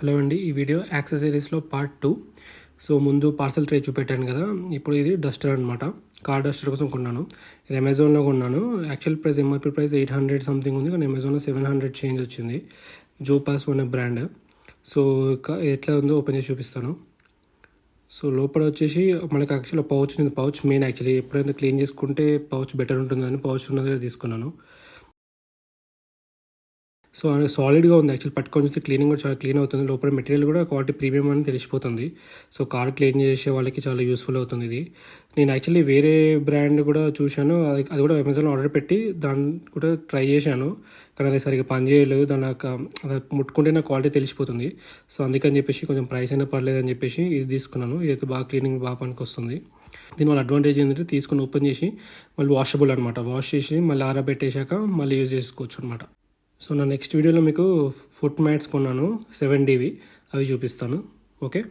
Hello అండి, ఈ video యాక్సెసరీస్లో part 2. So ముందు పార్సల్ ట్రే చూపెట్టాను కదా, ఇప్పుడు ఇది డస్టర్ అనమాట. కార్ డస్టర్ కోసం కొన్నాను. ఇది అమెజాన్లో కొన్నాను. Actual price MRP price 800 something ఉంది, కానీ అమెజాన్లో 700 చేంజ్ వచ్చింది. జో పాస్ అనే బ్రాండ్. సో ఎట్లా ఉందో ఓపెన్ చేసి చూపిస్తాను. సో లోపల వచ్చేసి మనకి యాక్చువల్గా పౌచ్ ఉంది. పౌచ్ మెయిన్ యాక్చువల్లీ ఎప్పుడైనా క్లీన్ చేసుకుంటే పౌచ్ బెటర్ ఉంటుందని పౌచ్ ఉన్నది తీసుకున్నాను. సో సాలిడ్గా ఉంది. యాక్చువల్ పట్టుకొని చూస్తే క్లీనింగ్ కూడా చాలా క్లీన్ అవుతుంది. లోపల మెటీరియల్ కూడా క్వాలిటీ ప్రీమియం అని తెలిసిపోతుంది. సో కార్ క్లీన్ చేసే వాళ్ళకి చాలా యూస్ఫుల్ అవుతుంది ఇది. నేను యాక్చువల్లీ వేరే బ్రాండ్ కూడా చూశాను, అది కూడా అమెజాన్లో ఆర్డర్ పెట్టి దాన్ని కూడా ట్రై చేశాను, కానీ అది సరిగ్గా పనిచేయలేదు. దాని అది ముట్టుకుంటే నా క్వాలిటీ తెలిసిపోతుంది. సో అందుకని చెప్పేసి కొంచెం ప్రైస్ అయినా పర్లేదని చెప్పేసి ఇది తీసుకున్నాను. ఇదైతే బాగా క్లీనింగ్ బాగా పనికి వస్తుంది. దీనివల్ల అడ్వాంటేజ్ ఏంటంటే తీసుకుని ఓపెన్ చేసి మళ్ళీ వాషబుల్ అనమాట. వాష్ చేసి మళ్ళీ ఆరబెట్టేశాక మళ్ళీ యూజ్ చేసుకోవచ్చు అనమాట. సో నా నెక్స్ట్ వీడియోలో మీకు ఫుట్ మ్యాట్స్ కొన్నాను 7DV, అవి చూపిస్తాను. ఓకే.